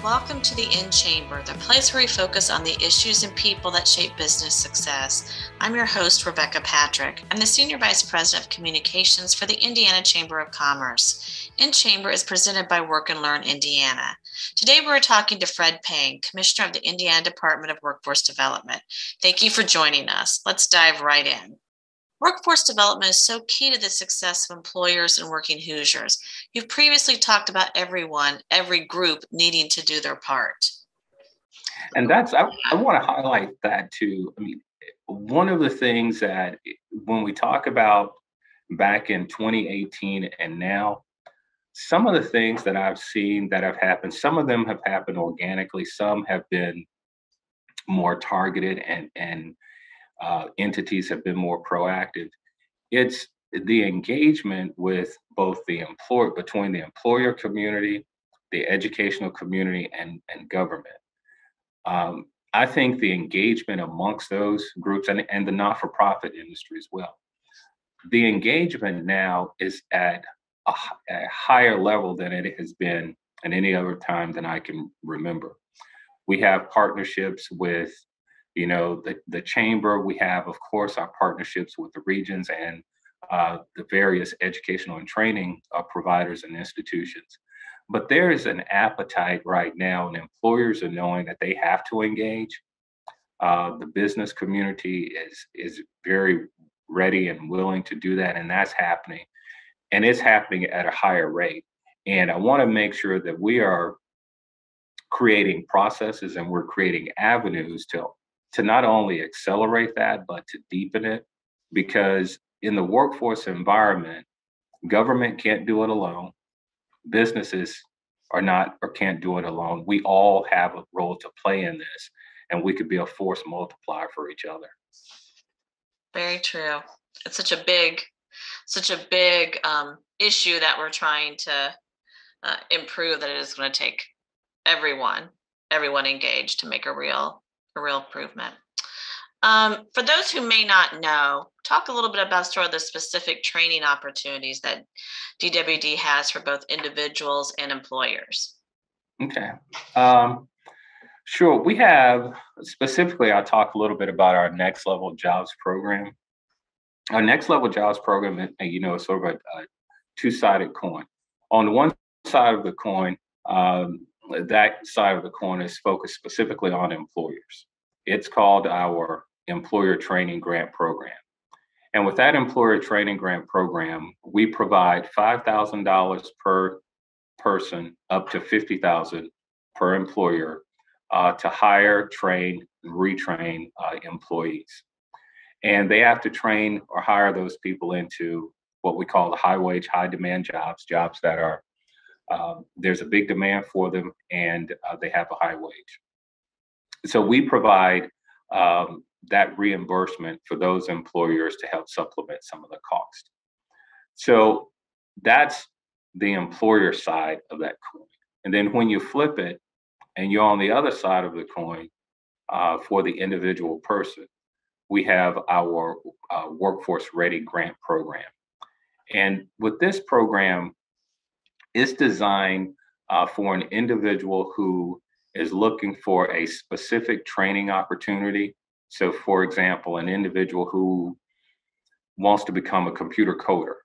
Welcome to the In Chamber, the place where we focus on the issues and people that shape business success. I'm your host, Rebecca Patrick. I'm the Senior Vice President of Communications for the Indiana Chamber of Commerce. In Chamber is presented by Work and Learn Indiana. Today we're talking to Fred Payne, Commissioner of the Indiana Department of Workforce Development. Thank you for joining us. Let's dive right in. Workforce development is so key to the success of employers and working Hoosiers. You've previously talked about every group needing to do their part. And I want to highlight that too. I mean, one of the things that when we talk about back in 2018 and now, some of the things that I've seen that have happened, some of them have happened organically, some have been more targeted and entities have been more proactive. It's the engagement with both between the employer community, the educational community, and government. I think the engagement amongst those groups and the not-for-profit industry as well. The engagement now is at a higher level than it has been at any other time than I can remember. We have partnerships with the chamber. We have, of course, our partnerships with the regions and the various educational and training providers and institutions. But there is an appetite right now, and employers are knowing that they have to engage. The business community is very ready and willing to do that, and that's happening. And it's happening at a higher rate. And I want to make sure that we are creating processes and we're creating avenues to not only accelerate that, but to deepen it. Because in the workforce environment, government can't do it alone. Businesses can't do it alone. We all have a role to play in this, and we could be a force multiplier for each other. Very true. It's such a big issue that we're trying to improve, that it is going to take everyone engaged to make a real improvement. For those who may not know, talk a little bit about sort of the specific training opportunities that DWD has for both individuals and employers. Okay. Sure. We have, specifically, I'll talk a little bit about our Next Level Jobs program. Our Next Level Jobs program, is sort of a two-sided coin. On the one side of the coin, that side of the coin is focused specifically on employers. It's called our Employer Training Grant Program. And with that Employer Training Grant Program, we provide $5,000 per person, up to $50,000 per employer, to hire, train, and retrain employees. And they have to train or hire those people into what we call the high wage, high demand jobs that are, there's a big demand for them, and they have a high wage. So we provide that reimbursement for those employers to help supplement some of the cost. So that's the employer side of that coin. And then when you flip it and you're on the other side of the coin, for the individual person, we have our Workforce Ready Grant Program. And with this program, it's designed for an individual who is looking for a specific training opportunity. So, for example, an individual who wants to become a computer coder,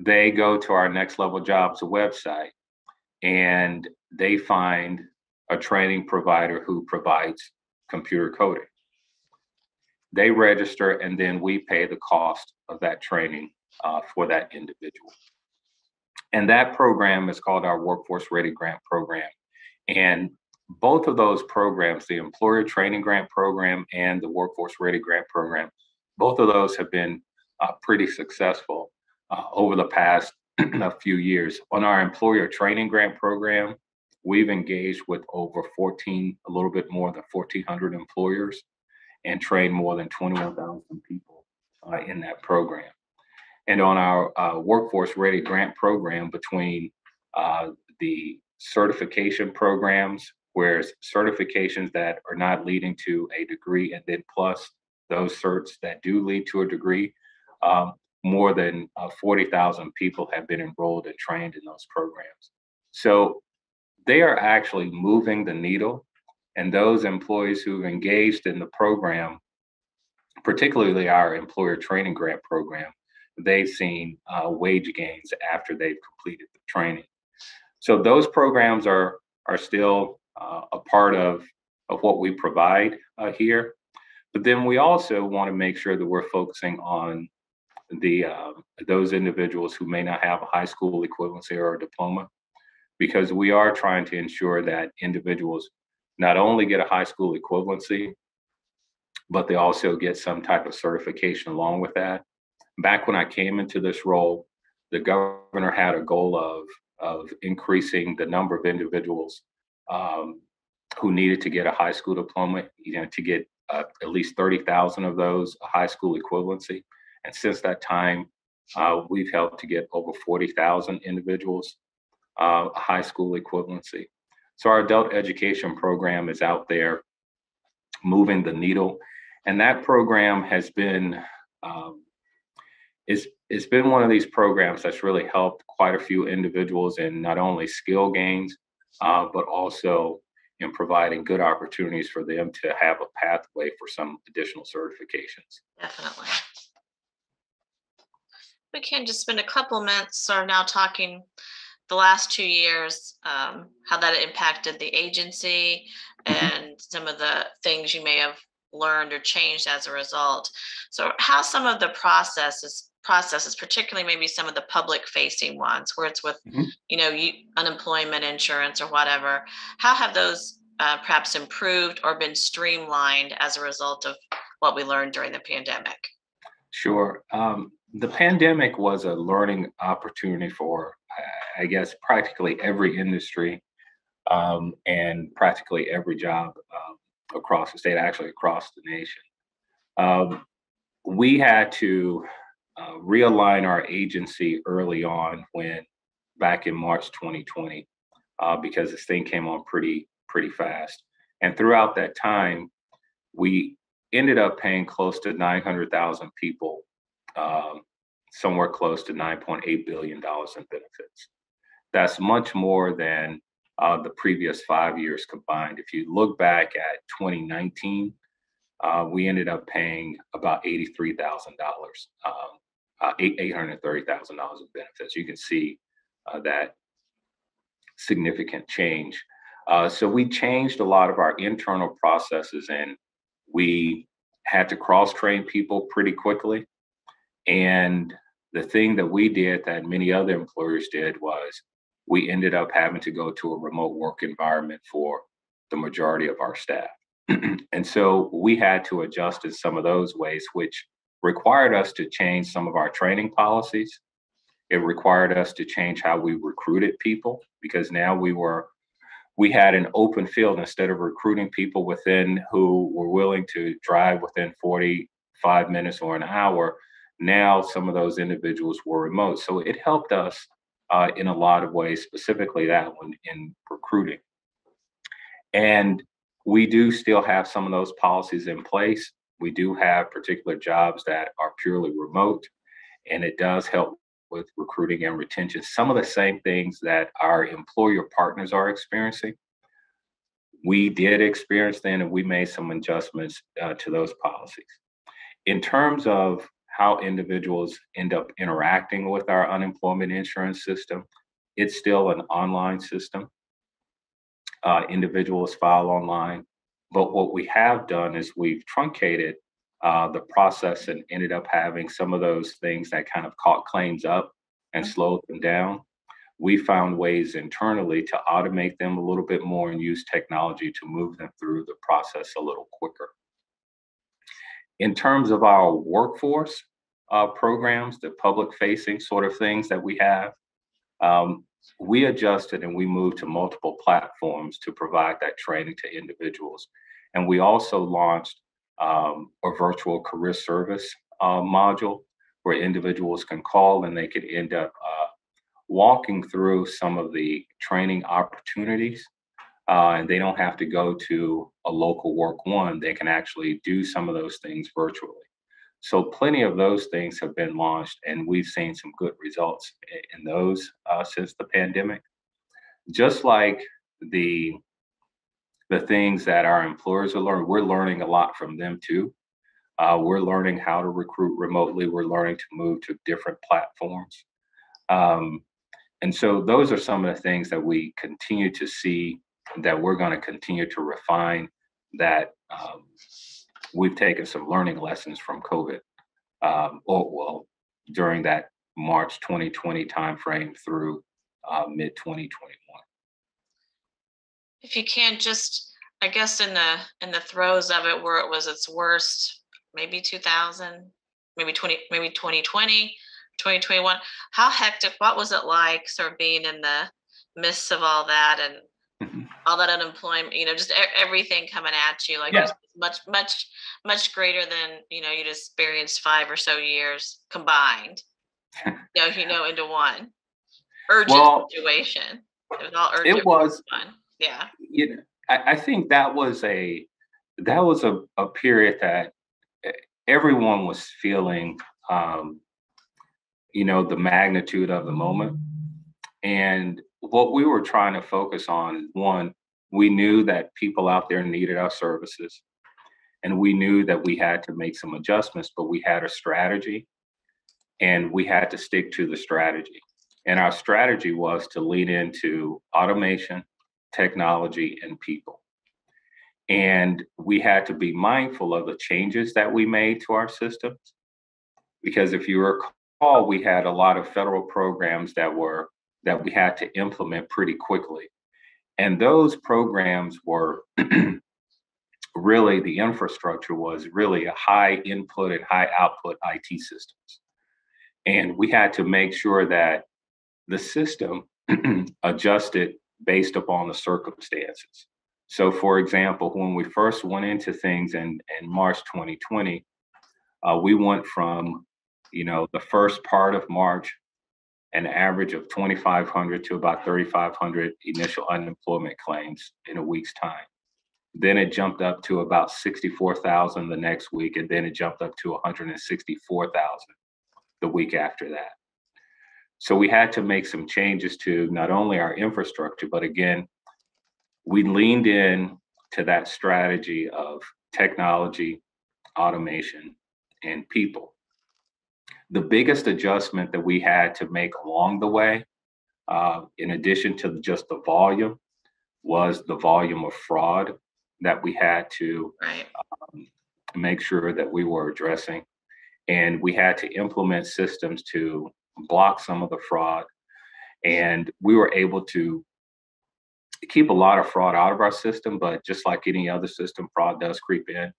they go to our Next Level Jobs website and they find a training provider who provides computer coding. They register, and then we pay the cost of that training for that individual. And that program is called our Workforce Ready Grant Program. And both of those programs, the Employer Training Grant Program and the Workforce Ready Grant Program, both of those have been pretty successful over the past few years. On our Employer Training Grant Program, we've engaged with a little bit more than 1,400 employers and trained more than 21,000 people in that program. And on our Workforce Ready Grant Program, between the certification programs, where certifications that are not leading to a degree, and then plus those certs that do lead to a degree, more than 40,000 people have been enrolled and trained in those programs. So they are actually moving the needle. And those employees who've engaged in the program, particularly our employer training grant program, they've seen wage gains after they've completed the training. So those programs are still a part of what we provide here. But then we also want to make sure that we're focusing on the those individuals who may not have a high school equivalency or a diploma, because we are trying to ensure that individuals not only get a high school equivalency, but they also get some type of certification along with that. Back when I came into this role, the governor had a goal of increasing the number of individuals um, who needed to get a high school diploma, to get at least 30,000 of those a high school equivalency. And since that time, we've helped to get over 40,000 individuals a high school equivalency. So our adult education program is out there moving the needle, and that program has been um, it's been one of these programs that's really helped quite a few individuals in not only skill gains, but also in providing good opportunities for them to have a pathway for some additional certifications. Definitely. We can just spend a couple minutes or now talking the last 2 years, how that impacted the agency Mhm. and some of the things you may have learned or changed as a result. So how some of the processes, particularly maybe some of the public facing ones where it's with, Mhm. unemployment insurance or whatever, how have those perhaps improved or been streamlined as a result of what we learned during the pandemic? Sure. The pandemic was a learning opportunity for, I guess, practically every industry and practically every job across the state, actually across the nation. Um, we had to realign our agency early on when back in March 2020 because this thing came on pretty fast. And throughout that time, we ended up paying close to 900,000 people, um, somewhere close to $9.8 billion in benefits. That's much more than the previous 5 years combined. If you look back at 2019, we ended up paying about $83,000, $830,000 in benefits. You can see that significant change. So we changed a lot of our internal processes, and we had to cross train people pretty quickly. And the thing that we did that many other employers did was we ended up having to go to a remote work environment for the majority of our staff. And so we had to adjust in some of those ways, which required us to change some of our training policies. It required us to change how we recruited people because now we had an open field instead of recruiting people within who were willing to drive within 45 minutes or an hour. Now some of those individuals were remote. So it helped us in a lot of ways, specifically that one in recruiting. And we do still have some of those policies in place. We do have particular jobs that are purely remote, and it does help with recruiting and retention. Some of the same things that our employer partners are experiencing, we did experience then, and we made some adjustments to those policies. In terms of how individuals end up interacting with our unemployment insurance system, it's still an online system. Individuals file online. But what we have done is we've truncated the process and ended up having some of those things that kind of caught claims up and slowed them down. We found ways internally to automate them a little bit more and use technology to move them through the process a little quicker. In terms of our workforce programs, the public facing sort of things that we have, um, we adjusted and we moved to multiple platforms to provide that training to individuals. And we also launched a virtual career service module where individuals can call and they could end up walking through some of the training opportunities. And they don't have to go to a local work one, they can actually do some of those things virtually. So plenty of those things have been launched, and we've seen some good results in those since the pandemic. Just like the things that our employers are learning, we're learning a lot from them too. We're learning how to recruit remotely. We're learning to move to different platforms. Um, and so those are some of the things that we continue to see that we're going to continue to refine, that we've taken some learning lessons from COVID, during that March 2020 timeframe through mid 2021. If you can just, I guess in the throes of it, where it was its worst, maybe 2000, maybe 2020, 2021. How hectic? What was it like, sort of being in the midst of all that and Mhm. all that unemployment? Just everything coming at you, like Yeah. much greater than you'd experienced 5 or so years combined. Into one urgent Well, situation. It was all urgent. it was, Fun. Yeah. I think that was a period that e- everyone was feeling, um, the magnitude of the moment. And what we were trying to focus on is, one, we knew that people out there needed our services, and we knew that we had to make some adjustments, but we had a strategy and we had to stick to the strategy. And our strategy was to lean into automation, technology, and people. And we had to be mindful of the changes that we made to our systems. Because if you recall, we had a lot of federal programs that we had to implement pretty quickly. And those programs were really, the infrastructure was really a high input and high output IT systems. And we had to make sure that the system adjusted based upon the circumstances. So, for example, when we first went into things in March 2020, we went from, the first part of March, an average of 2,500 to about 3,500 initial unemployment claims in a week's time. Then it jumped up to about 64,000 the next week, and then it jumped up to 164,000 the week after that. So we had to make some changes to not only our infrastructure, but again, we leaned in to that strategy of technology, automation, and people. The biggest adjustment that we had to make along the way, in addition to just the volume, was the volume of fraud that we had to Right. make sure that we were addressing. And we had to implement systems to block some of the fraud. And we were able to keep a lot of fraud out of our system, but just like any other system, fraud does creep in.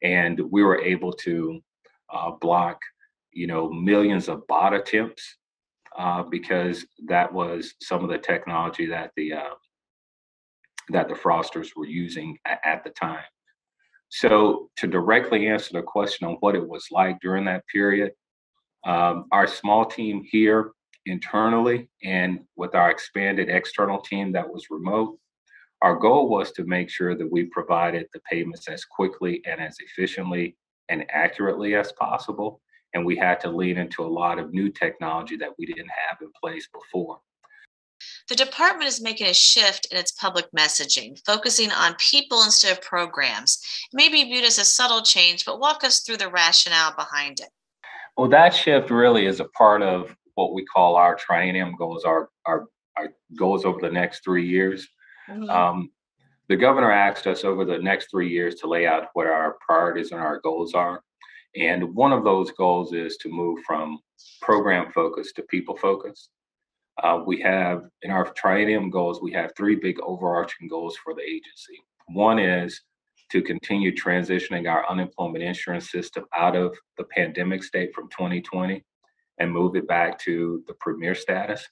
And we were able to block, millions of bot attempts, because that was some of the technology that the fraudsters were using at the time. So, to directly answer the question on what it was like during that period, our small team here internally and with our expanded external team that was remote, our goal was to make sure that we provided the payments as quickly and as efficiently and accurately as possible. And we had to lean into a lot of new technology that we didn't have in place before. The department is making a shift in its public messaging, focusing on people instead of programs. It may be viewed as a subtle change, but walk us through the rationale behind it. Well, that shift really is a part of what we call our Trianium goals, our goals over the next 3 years. Mhm. Um, the governor asked us over the next 3 years to lay out what our priorities and our goals are. And one of those goals is to move from program focus to people focus. We have in our Triennium goals, we have three big overarching goals for the agency. One is to continue transitioning our unemployment insurance system out of the pandemic state from 2020 and move it back to the premier status.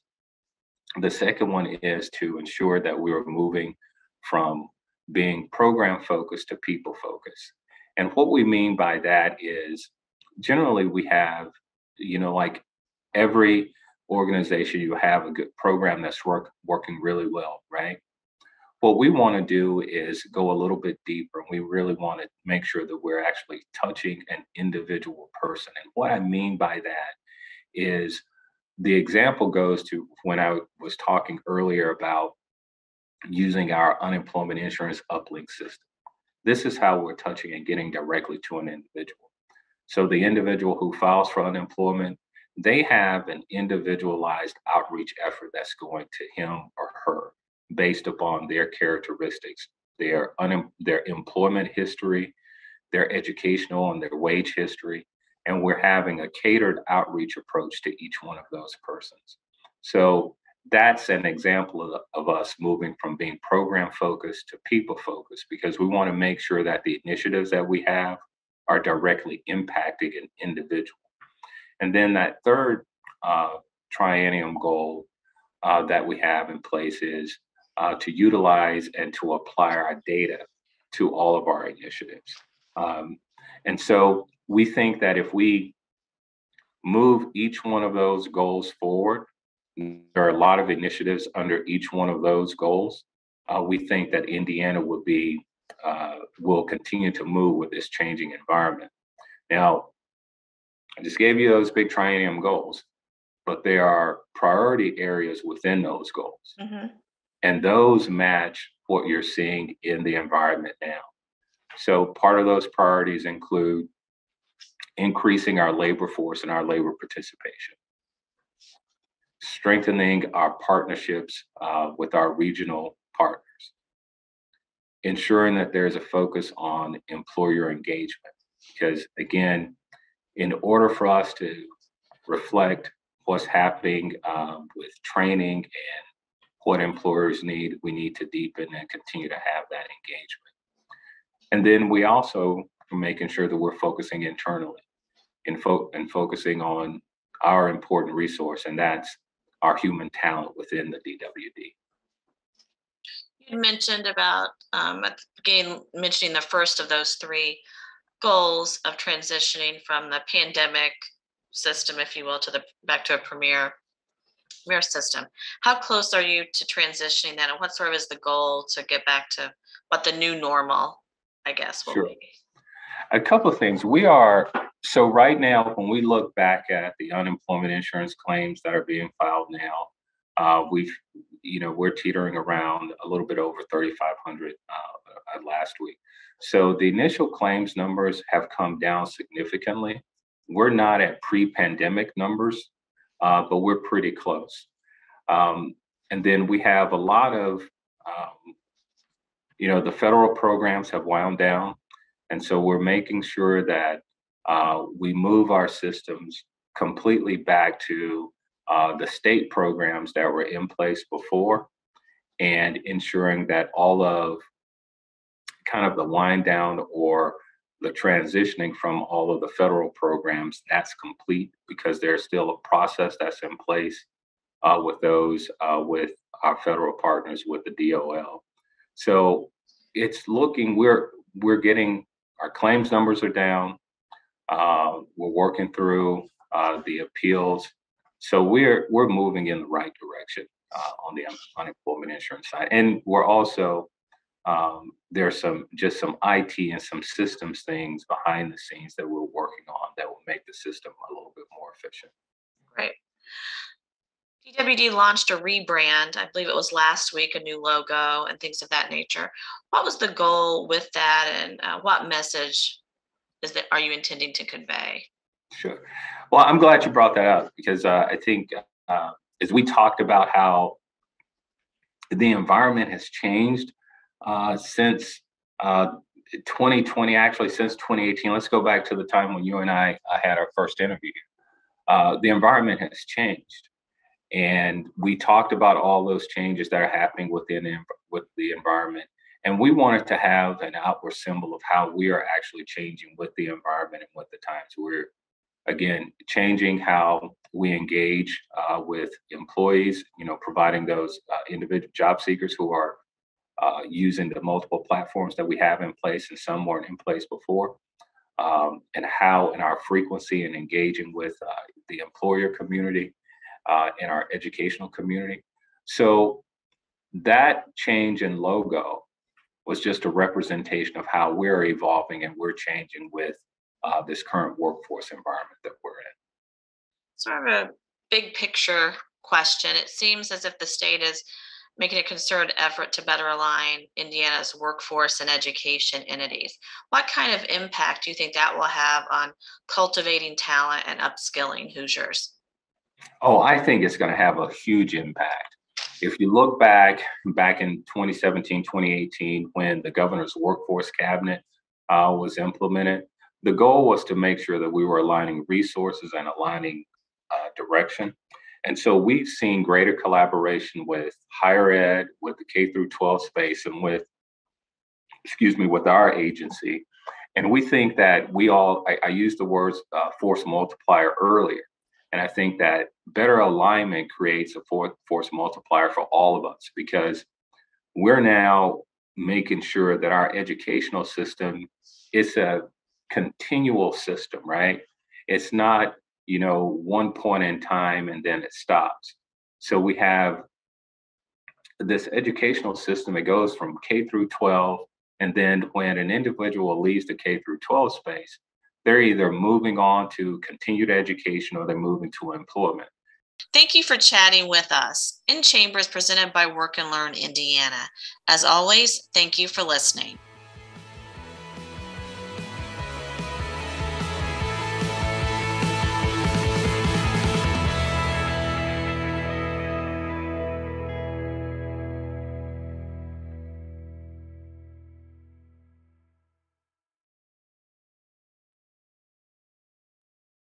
The second one is to ensure that we are moving from being program focused to people focused. And what we mean by that is, generally we have, like every organization, you have a good program that's working really well, right? What we want to do is go a little bit deeper, and we really want to make sure that we're actually touching an individual person. And what I mean by that is, the example goes to when I was talking earlier about using our unemployment insurance uplink system. This is how we're touching and getting directly to an individual. So the individual who files for unemployment, they have an individualized outreach effort that's going to him or her based upon their characteristics, their employment history, their educational and their wage history, and we're having a catered outreach approach to each one of those persons. So that's an example of us moving from being program focused to people focused because we want to make sure that the initiatives that we have are directly impacting an individual. And then that third triennium goal that we have in place is to utilize and to apply our data to all of our initiatives. And so we think that if we move each one of those goals forward, there are a lot of initiatives under each one of those goals. We think that Indiana will continue to move with this changing environment. Now, I just gave you those big triennium goals, but there are priority areas within those goals. Mm-hmm. And those match what you're seeing in the environment now. So part of those priorities include increasing our labor force and our labor participation, strengthening our partnerships with our regional partners, ensuring that there's a focus on employer engagement. Because again, in order for us to reflect what's happening with training and what employers need, we need to deepen and continue to have that engagement. And then we also are making sure that we're focusing internally and focusing on our important resource, and that's our human talent within the DWD. You mentioned about at the beginning, mentioning the first of those three goals of transitioning from the pandemic system, if you will, to the back to a premier system. How close are you to transitioning that, and what sort of is the goal to get back to what the new normal, I guess, will Sure. be? A couple of things. So right now, when we look back at the unemployment insurance claims that are being filed now, we're teetering around a little bit over 3,500 last week. So the initial claims numbers have come down significantly. We're not at pre-pandemic numbers, but we're pretty close. And then we have a lot of, the federal programs have wound down. And so we're making sure that we move our systems completely back to the state programs that were in place before and ensuring that all of kind of the wind down or the transitioning from all of the federal programs, that's complete because there's still a process that's in place with with our federal partners, with the DOL. So it's looking, we're getting, our claims numbers are down. We're working through the appeals. So we're moving in the right direction on the unemployment insurance side. And we're also, there's some IT and some systems things behind the scenes that we're working on that will make the system a little bit more efficient. Right. DWD launched a rebrand, I believe it was last week, a new logo and things of that nature. What was the goal with that, and what message are you intending to convey? Sure. Well, I'm glad you brought that up because I think as we talked about how the environment has changed since 2020, actually since 2018. Let's go back to the time when you and I had our first interview. The environment has changed. And we talked about all those changes that are happening with the environment. And we wanted to have an outward symbol of how we are actually changing with the environment and with the times. We're, again, changing how we engage with employees, providing those individual job seekers who are using the multiple platforms that we have in place and some weren't in place before, and how in our frequency and engaging with the employer community in our educational community. So that change in logo was just a representation of how we're evolving and we're changing with this current workforce environment that we're in. Sort of a big picture question. It seems as if the state is making a concerted effort to better align Indiana's workforce and education entities. What kind of impact do you think that will have on cultivating talent and upskilling Hoosiers? Oh, I think it's going to have a huge impact. If you look back in 2017, 2018, when the governor's workforce cabinet was implemented, the goal was to make sure that we were aligning resources and aligning direction. And so we've seen greater collaboration with higher ed, with the K through 12 space, and with our agency. And we think that I used the words force multiplier earlier. And I think that better alignment creates a force multiplier for all of us because we're now making sure that our educational system is a continual system, right? It's not, one point in time and then it stops. So we have this educational system. It goes from K through 12. And then when an individual leaves the K through 12 space, they're either moving on to continued education or they're moving to employment. Thank you for chatting with us. In Chambers presented by Work and Learn Indiana. As always, thank you for listening.